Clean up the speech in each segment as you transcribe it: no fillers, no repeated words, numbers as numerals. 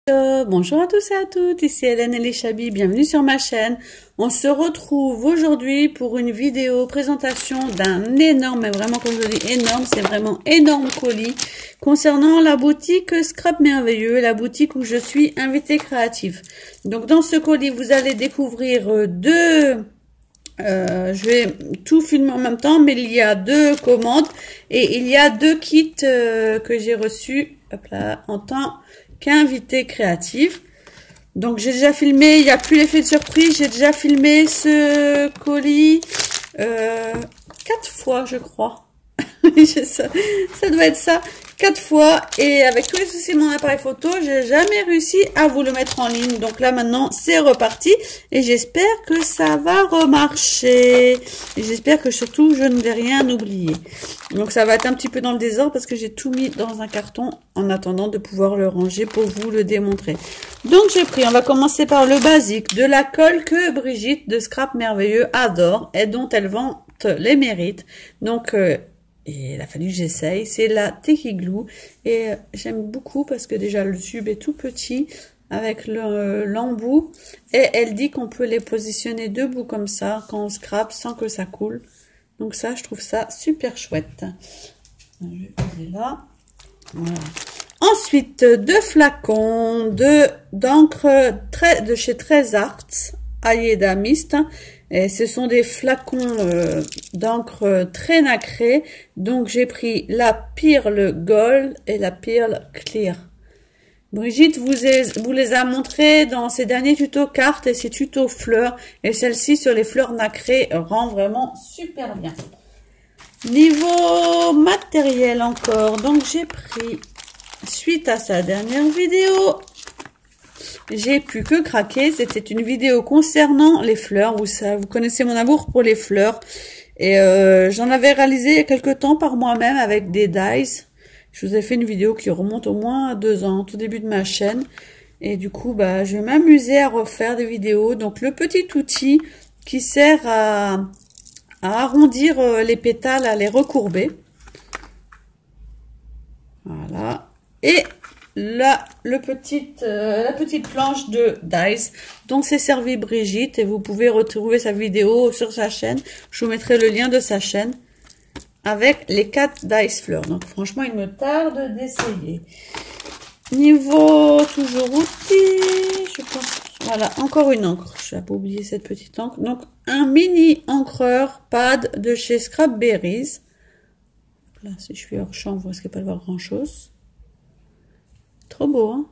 Bonjour à tous et à toutes, ici Hélène Elishabi, bienvenue sur ma chaîne. On se retrouve aujourd'hui pour une vidéo présentation d'un énorme, mais vraiment comme je dis énorme, c'est vraiment énorme colis concernant la boutique Scrap Merveilleux, la boutique où je suis invitée créative. Donc dans ce colis, vous allez découvrir je vais tout filmer en même temps, mais il y a deux commandes et il y a deux kits que j'ai reçus hop là, en tant qu'invité créative. Donc j'ai déjà filmé, il n'y a plus l'effet de surprise, j'ai déjà filmé ce colis 4 fois je crois. ça doit être ça, 4 fois, et avec tous les soucis de mon appareil photo, j'ai jamais réussi à vous le mettre en ligne. Donc là maintenant c'est reparti et j'espère que ça va remarcher et j'espère que surtout je ne vais rien oublier. Donc ça va être un petit peu dans le désordre parce que j'ai tout mis dans un carton en attendant de pouvoir le ranger pour vous le démontrer. Donc j'ai pris, on va commencer par le basique, de la colle que Brigitte de Scrap Merveilleux adore et dont elle vante les mérites. Donc et il a fallu que j'essaye, c'est la Teki Glue et j'aime beaucoup parce que déjà le tube est tout petit avec l'embout et elle dit qu'on peut les positionner debout comme ça quand on scrape sans que ça coule. Donc ça, je trouve ça super chouette. Je vais poser là. Voilà. Ensuite, deux flacons d'encre de chez Trésarts, Ayeda Mist. Et ce sont des flacons d'encre très nacrée. Donc j'ai pris la Pearl Gold et la Pearl Clear. Brigitte vous les a montrées dans ses derniers tutos cartes et ses tutos fleurs. Et celle-ci sur les fleurs nacrées rend vraiment super bien. Niveau matériel encore. Donc j'ai pris, suite à sa dernière vidéo, j'ai pu que craquer. C'était une vidéo concernant les fleurs. Vous connaissez mon amour pour les fleurs. Et j'en avais réalisé il y a quelques temps par moi-même avec des dies. Je vous ai fait une vidéo qui remonte au moins à 2 ans, tout début de ma chaîne. Et du coup, bah, je vais m'amuser à refaire des vidéos. Donc, le petit outil qui sert à arrondir les pétales, à les recourber. Voilà. Et là, la petite planche de dies. Donc, c'est servi Brigitte. Et vous pouvez retrouver sa vidéo sur sa chaîne. Je vous mettrai le lien de sa chaîne. Avec les 4 dice fleurs. Donc franchement, il me tarde d'essayer. Niveau toujours outils, je pense. Voilà, encore une encre. Je n'ai pas oublié cette petite encre. Donc un mini encreur pad de chez Scrap Berries. Là, si je suis hors champ, vous risquez pas de voir grand chose. Trop beau, hein?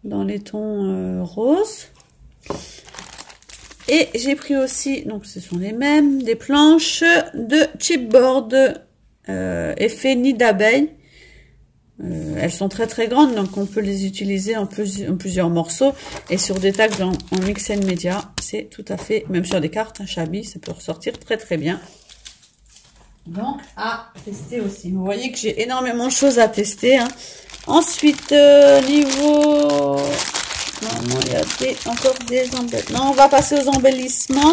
Dans les tons roses. Et j'ai pris aussi, donc ce sont les mêmes, des planches de chipboard effet nid d'abeille. Elles sont très très grandes, donc on peut les utiliser en plusieurs morceaux. Et sur des tags en mix and media, c'est tout à fait, même sur des cartes, un Chabi, ça peut ressortir très très bien. Donc à tester aussi. Vous voyez que j'ai énormément de choses à tester, hein. Ensuite, niveau... Non, il y a encore des embellissements. Non, on va passer aux embellissements.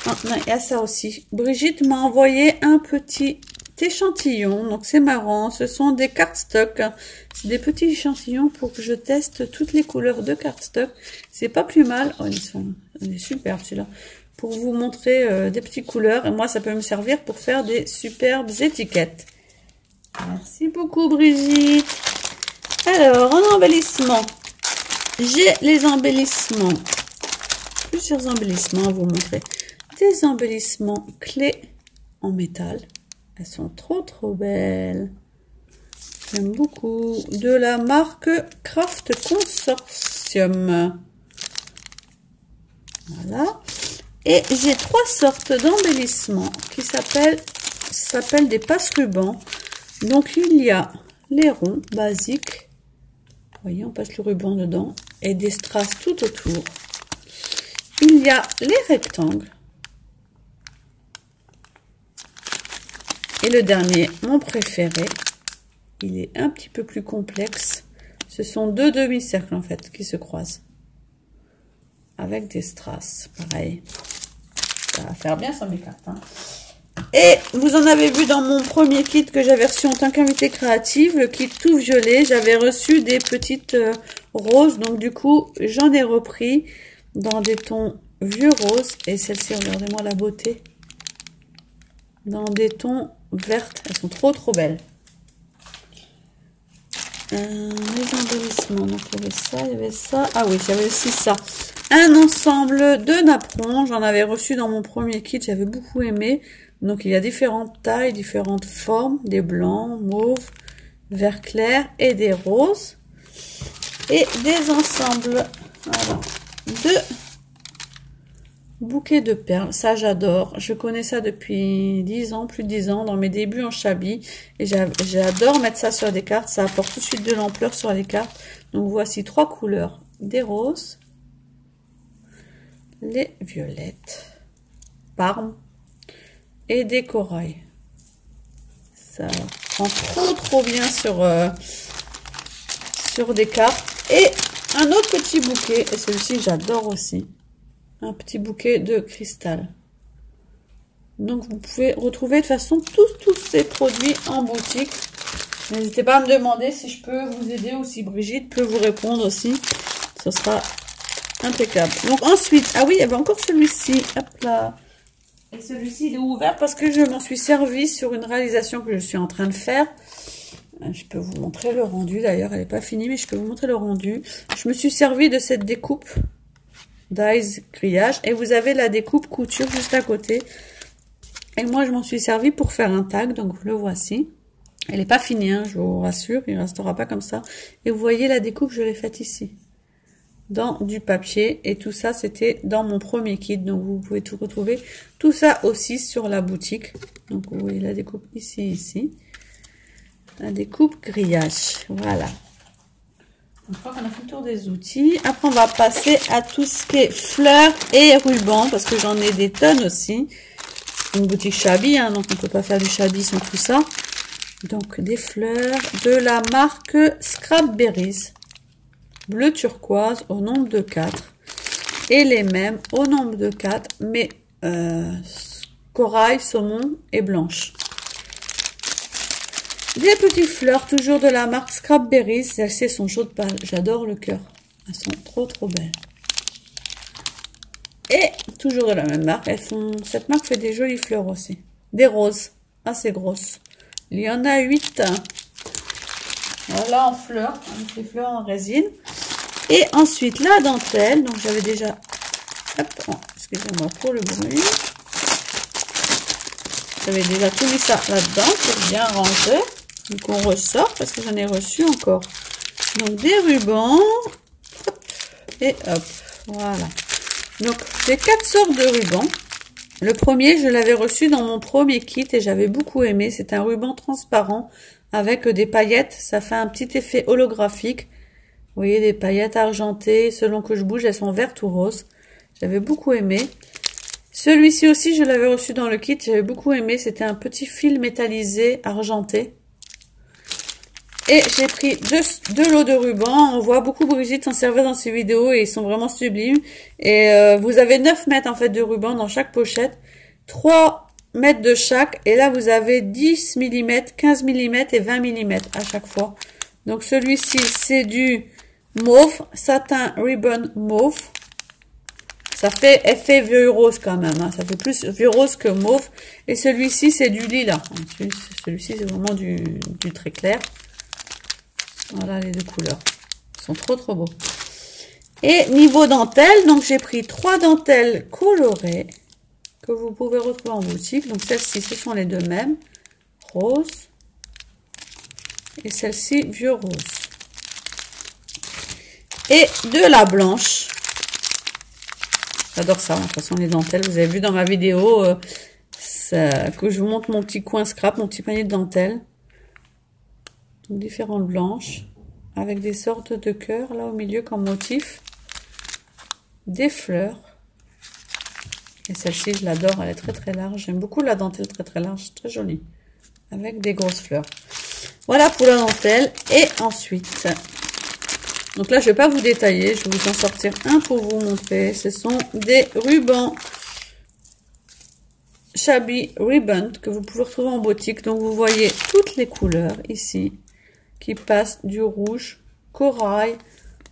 Non, il y a ça aussi. Brigitte m'a envoyé un petit échantillon. Donc, c'est marrant. Ce sont des cardstock. C'est des petits échantillons pour que je teste toutes les couleurs de cardstock. C'est pas plus mal. Oh, il est superbe celui-là. Pour vous montrer des petites couleurs. Et moi, ça peut me servir pour faire des superbes étiquettes. Merci beaucoup, Brigitte. Alors, en embellissement. J'ai les embellissements, plusieurs embellissements à vous montrer. Des embellissements clés en métal. Elles sont trop trop belles. J'aime beaucoup. De la marque Craft Consortium. Voilà. Et j'ai 3 sortes d'embellissements qui s'appellent des passe-rubans. Donc il y a les ronds basiques. Vous voyez, on passe le ruban dedans et des strass tout autour. Il y a les rectangles. Et le dernier, mon préféré, il est un petit peu plus complexe. Ce sont 2 demi-cercles en fait qui se croisent. Avec des strass, pareil. Ça va faire bien sur mes cartes, hein. Et vous en avez vu dans mon premier kit que j'avais reçu en tant qu'invité créative, le kit tout violet. J'avais reçu des petites roses, donc du coup, j'en ai repris dans des tons vieux roses. Et celle-ci, regardez-moi la beauté. Dans des tons vertes, elles sont trop belles. Les embellissements, on a trouvé ça, il y avait ça. Ah oui, j'avais aussi ça. Un ensemble de napperons, j'en avais reçu dans mon premier kit, j'avais beaucoup aimé. Donc il y a différentes tailles, différentes formes, des blancs, mauves, vert clair et des roses. Et des ensembles, voilà, de bouquets de perles, ça j'adore. Je connais ça depuis 10 ans, plus de 10 ans, dans mes débuts en Chabi. Et j'adore mettre ça sur des cartes, ça apporte tout de suite de l'ampleur sur les cartes. Donc voici 3 couleurs, des roses, les violettes, parme et des corails. Ça prend trop bien sur des cartes. Et un autre petit bouquet, et celui-ci j'adore aussi. Un petit bouquet de cristal. Donc vous pouvez retrouver de toute façon tous ces produits en boutique. N'hésitez pas à me demander si je peux vous aider ou si Brigitte peut vous répondre aussi. Ce sera impeccable. Donc ensuite, ah oui, il y avait encore celui-ci. Hop là. Et celui-ci il est ouvert parce que je m'en suis servi sur une réalisation que je suis en train de faire. Je peux vous montrer le rendu. D'ailleurs, elle n'est pas finie, mais je peux vous montrer le rendu. Je me suis servi de cette découpe Dies grillage et vous avez la découpe couture juste à côté. Et moi, je m'en suis servi pour faire un tag. Donc, le voici. Elle n'est pas finie, hein, je vous rassure. Il ne restera pas comme ça. Et vous voyez la découpe, je l'ai faite ici. Dans du papier. Et tout ça, c'était dans mon premier kit. Donc, vous pouvez tout retrouver. Tout ça aussi sur la boutique. Donc, vous voyez la découpe ici. La découpe grillage. Voilà. Je crois qu'on a fait le tour des outils. Après, on va passer à tout ce qui est fleurs et rubans. Parce que j'en ai des tonnes aussi. Une boutique Chabi, hein, donc on ne peut pas faire du Chabi sans tout ça. Donc, des fleurs de la marque Scrapberries. Bleu turquoise au nombre de 4. Et les mêmes au nombre de 4. Mais corail, saumon et blanche. Des petites fleurs, toujours de la marque Scrapberries. Celles-ci sont chaudes pâles. J'adore le cœur. Elles sont trop belles. Et toujours de la même marque. Cette marque fait des jolies fleurs aussi. Des roses assez grosses. Il y en a 8. Voilà en fleurs. Avec les fleurs en résine. Et ensuite la dentelle. Donc j'avais déjà... Hop, excusez-moi pour le bruit. J'avais déjà tout mis ça là-dedans pour bien ranger. Donc on ressort parce que j'en ai reçu encore. Donc des rubans. Hop, et hop. Voilà. Donc j'ai 4 sortes de rubans. Le premier, je l'avais reçu dans mon premier kit et j'avais beaucoup aimé. C'est un ruban transparent avec des paillettes. Ça fait un petit effet holographique. Vous voyez, des paillettes argentées. Selon que je bouge, elles sont vertes ou roses. J'avais beaucoup aimé. Celui-ci aussi, je l'avais reçu dans le kit. J'avais beaucoup aimé. C'était un petit fil métallisé argenté. Et j'ai pris deux lots de rubans. On voit beaucoup Brigitte s'en servir dans ses vidéos et ils sont vraiment sublimes. Et vous avez 9 mètres en fait de ruban dans chaque pochette. 3 mètres de chaque. Et là, vous avez 10 mm, 15 mm et 20 mm à chaque fois. Donc celui-ci, c'est du mauve, satin ribbon mauve. Ça fait effet vieux rose quand même. Hein. Ça fait plus vieux rose que mauve. Et celui-ci, c'est du lilas. Celui-ci, c'est vraiment du très clair. Voilà les deux couleurs. Ils sont trop beaux. Et niveau dentelle, donc j'ai pris 3 dentelles colorées que vous pouvez retrouver en boutique. Donc celles-ci, ce sont les deux mêmes. Rose. Et celle-ci, vieux rose. Et de la blanche. J'adore ça. De toute façon, les dentelles, vous avez vu dans ma vidéo que je vous montre mon petit coin scrap, mon petit panier de dentelles. Donc, différentes blanches. Avec des sortes de cœurs, là, au milieu, comme motif. Des fleurs. Et celle-ci, je l'adore. Elle est très large. J'aime beaucoup la dentelle très large. Très jolie. Avec des grosses fleurs. Voilà pour la dentelle. Et ensuite... Donc là, je ne vais pas vous détailler. Je vais vous en sortir un pour vous montrer. Ce sont des rubans. Shabby Ribbon que vous pouvez retrouver en boutique. Donc vous voyez toutes les couleurs ici qui passent du rouge, corail,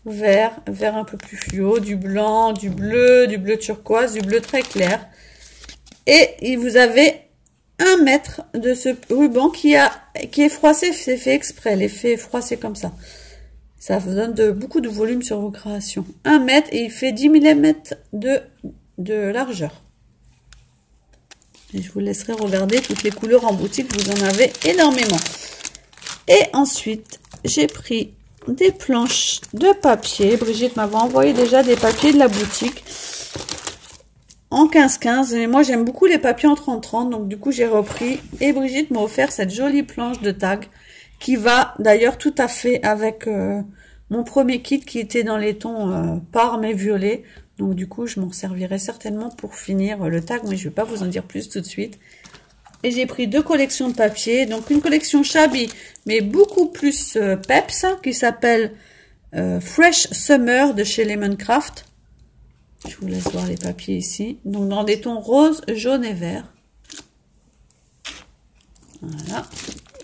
vert, vert un peu plus fluo, du blanc, du bleu turquoise, du bleu très clair. Et vous avez 1 mètre de ce ruban qui est froissé, c'est fait exprès, l'effet froissé comme ça. Ça vous donne beaucoup de volume sur vos créations. 1 mètre et il fait 10 mm de largeur. Et je vous laisserai regarder toutes les couleurs en boutique, vous en avez énormément. Et ensuite, j'ai pris des planches de papier. Brigitte m'avait envoyé déjà des papiers de la boutique en 15-15. Mais moi, j'aime beaucoup les papiers en 30-30. Donc, du coup, j'ai repris. Et Brigitte m'a offert cette jolie planche de tag qui va d'ailleurs tout à fait avec mon premier kit qui était dans les tons parme et violet. Donc, du coup, je m'en servirai certainement pour finir le tag. Mais je ne vais pas vous en dire plus tout de suite. Et j'ai pris 2 collections de papier. Donc, une collection Shabby, mais beaucoup plus peps, qui s'appelle Fresh Summer de chez Lemoncraft. Je vous laisse voir les papiers ici. Donc, dans des tons rose, jaune et vert. Voilà.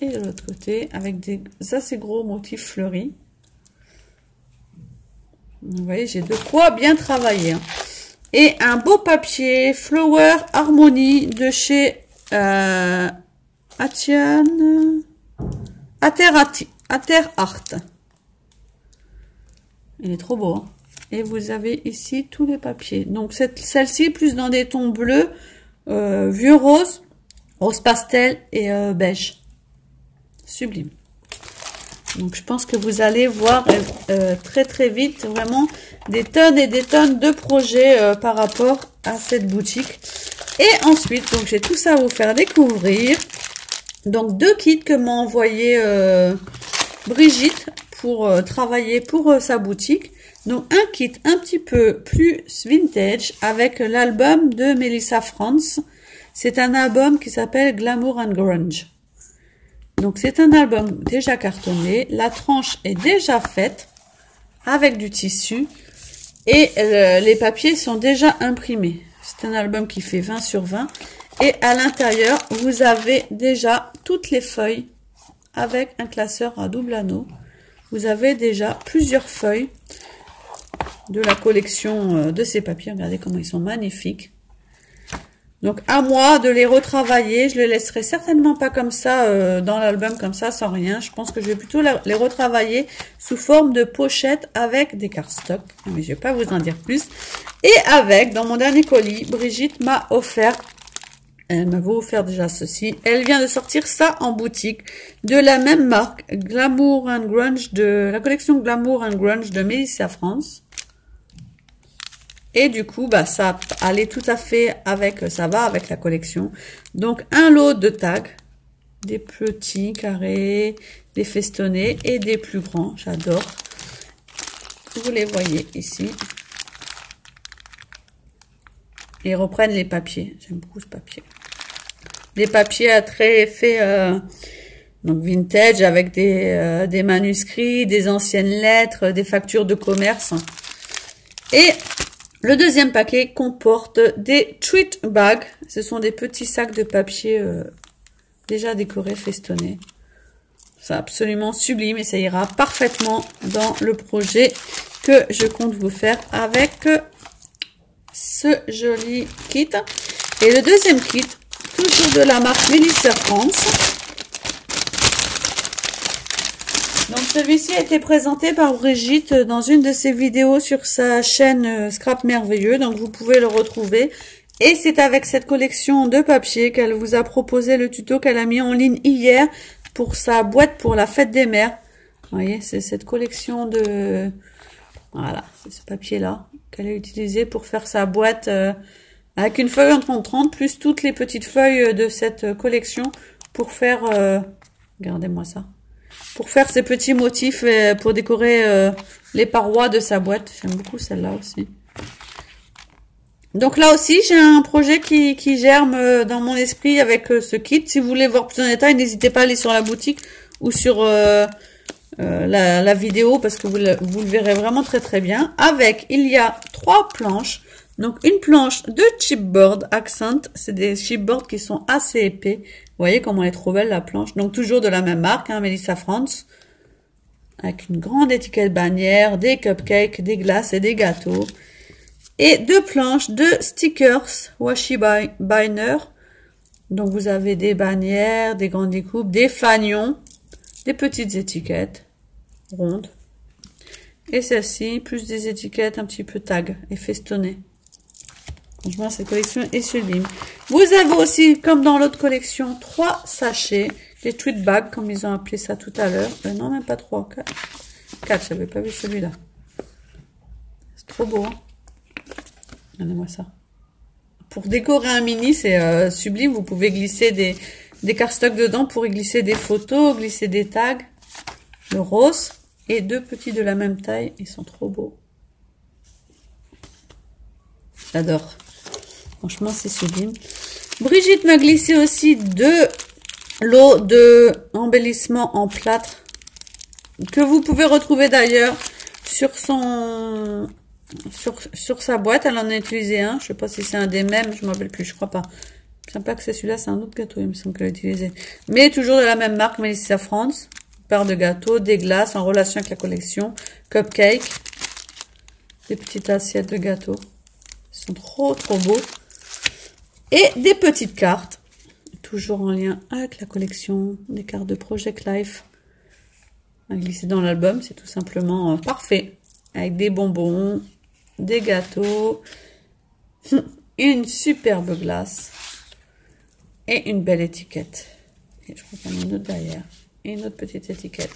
Et de l'autre côté, avec des assez gros motifs fleuris. Vous voyez, j'ai de quoi bien travailler. Hein. Et un beau papier Flower Harmony de chez Ater Art. Il est trop beau. Hein. Et vous avez ici tous les papiers. Donc celle-ci plus dans des tons bleus, vieux rose, rose pastel et beige. Sublime. Donc je pense que vous allez voir très vite vraiment des tonnes et des tonnes de projets par rapport à cette boutique. Et ensuite, donc j'ai tout ça à vous faire découvrir. Donc 2 kits que m'a envoyé Brigitte pour travailler pour sa boutique. Donc un kit un petit peu plus vintage avec l'album de Melissa Franz. C'est un album qui s'appelle Glamour and Grunge. Donc c'est un album déjà cartonné. La tranche est déjà faite avec du tissu et les papiers sont déjà imprimés. C'est un album qui fait 20 sur 20. Et à l'intérieur, vous avez déjà toutes les feuilles avec un classeur à double anneau. Vous avez déjà plusieurs feuilles de la collection de ces papiers. Regardez comment ils sont magnifiques. Donc à moi de les retravailler. Je les laisserai certainement pas comme ça dans l'album comme ça sans rien. Je pense que je vais plutôt les retravailler sous forme de pochette avec des cardstock. Mais je vais pas vous en dire plus. Et avec, dans mon dernier colis, Brigitte m'a offert, elle m'avait offert déjà ceci. Elle vient de sortir ça en boutique de la même marque, Glamour and Grunge, de la collection Glamour and Grunge de Melissa Franz. Et du coup, bah, ça allait tout à fait avec, ça va avec la collection. Donc, un lot de tags, des petits carrés, des festonnés et des plus grands. J'adore. Vous les voyez ici. Et ils reprennent les papiers. J'aime beaucoup ce papier. Des papiers à très fait donc vintage avec des manuscrits, des anciennes lettres, des factures de commerce. Et le deuxième paquet comporte des treat bags. Ce sont des petits sacs de papier déjà décorés, festonnés. C'est absolument sublime et ça ira parfaitement dans le projet que je compte vous faire avec ce joli kit. Et le deuxième kit, toujours de la marque Melissa Franz. Donc celui-ci a été présenté par Brigitte dans une de ses vidéos sur sa chaîne Scrap Merveilleux. Donc vous pouvez le retrouver. Et c'est avec cette collection de papier qu'elle vous a proposé le tuto qu'elle a mis en ligne hier pour sa boîte pour la fête des mères. Vous voyez, c'est cette collection de... Voilà, c'est ce papier-là qu'elle a utilisé pour faire sa boîte avec une feuille en 30-30 plus toutes les petites feuilles de cette collection pour faire... regardez-moi ça. Pour faire ces petits motifs pour décorer les parois de sa boîte. J'aime beaucoup celle-là aussi. Donc là aussi, j'ai un projet qui germe dans mon esprit avec ce kit. Si vous voulez voir plus en détail, n'hésitez pas à aller sur la boutique ou sur la vidéo parce que vous le verrez vraiment très très bien. Avec, il y a 3 planches Donc, une planche de chipboard accent. C'est des chipboards qui sont assez épais. Vous voyez comment elle est trop belle, la planche. Donc, toujours de la même marque, hein, Melissa France. Avec une grande étiquette bannière, des cupcakes, des glaces et des gâteaux. Et 2 planches de stickers washi binder. Donc, vous avez des bannières, des grandes découpes, des fanions, des petites étiquettes rondes. Et celle-ci, plus des étiquettes un petit peu tag et festonnées. Franchement, cette collection est sublime. Vous avez aussi, comme dans l'autre collection, 3 sachets, des tweet bags, comme ils ont appelé ça tout à l'heure. Non, même pas 3, 4, j'avais pas vu celui-là. C'est trop beau, hein. Regardez-moi ça. Pour décorer un mini, c'est sublime. Vous pouvez glisser des cardstocks dedans pour y glisser des photos, glisser des tags. Le rose et 2 petits de la même taille. Ils sont trop beaux. J'adore. Franchement, c'est sublime. Brigitte m'a glissé aussi 2 lots de embellissement en plâtre que vous pouvez retrouver d'ailleurs sur son... Sur sa boîte, elle en a utilisé un. Je sais pas si c'est un des mêmes, je ne me rappelle plus, je crois pas. Je ne sais pas que c'est celui-là, c'est un autre gâteau, il me semble qu'elle a utilisé. Mais toujours de la même marque, Melissa France. Paire de gâteaux, des glaces en relation avec la collection. Cupcake. Des petites assiettes de gâteaux. Ils sont trop beaux. Et des petites cartes. Toujours en lien avec la collection. Des cartes de Project Life. À glisser dans l'album, c'est tout simplement parfait. Avec des bonbons, des gâteaux, une superbe glace et une belle étiquette. Et je crois qu'il y en a une autre derrière. Et une autre petite étiquette.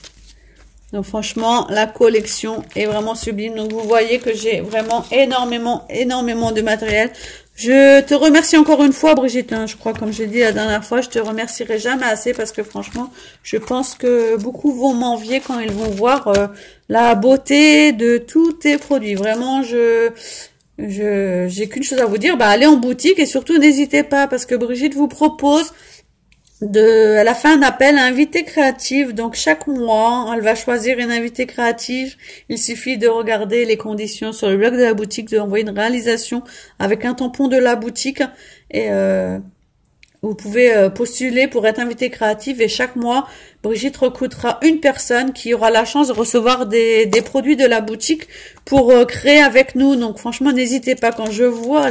Donc franchement, la collection est vraiment sublime. Donc vous voyez que j'ai vraiment énormément de matériel. Je te remercie encore une fois, Brigitte. Hein, je crois, comme j'ai dit la dernière fois, je te remercierai jamais assez parce que franchement, je pense que beaucoup vont m'envier quand ils vont voir la beauté de tous tes produits. Vraiment, j'ai qu'une chose à vous dire. Bah, allez en boutique et surtout n'hésitez pas parce que Brigitte vous propose à la fin un appel à invité créative. Donc chaque mois, elle va choisir une invitée créative. Il suffit de regarder les conditions sur le blog de la boutique, d'envoyer une réalisation avec un tampon de la boutique et vous pouvez postuler pour être invité créative et chaque mois, Brigitte recrutera une personne qui aura la chance de recevoir des produits de la boutique pour créer avec nous. Donc franchement, n'hésitez pas. Quand je vois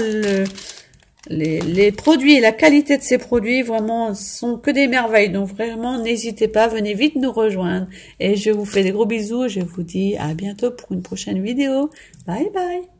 les produits et la qualité de ces produits, vraiment, sont que des merveilles. Donc vraiment, n'hésitez pas, venez vite nous rejoindre. Et je vous fais des gros bisous. Je vous dis à bientôt pour une prochaine vidéo. Bye bye.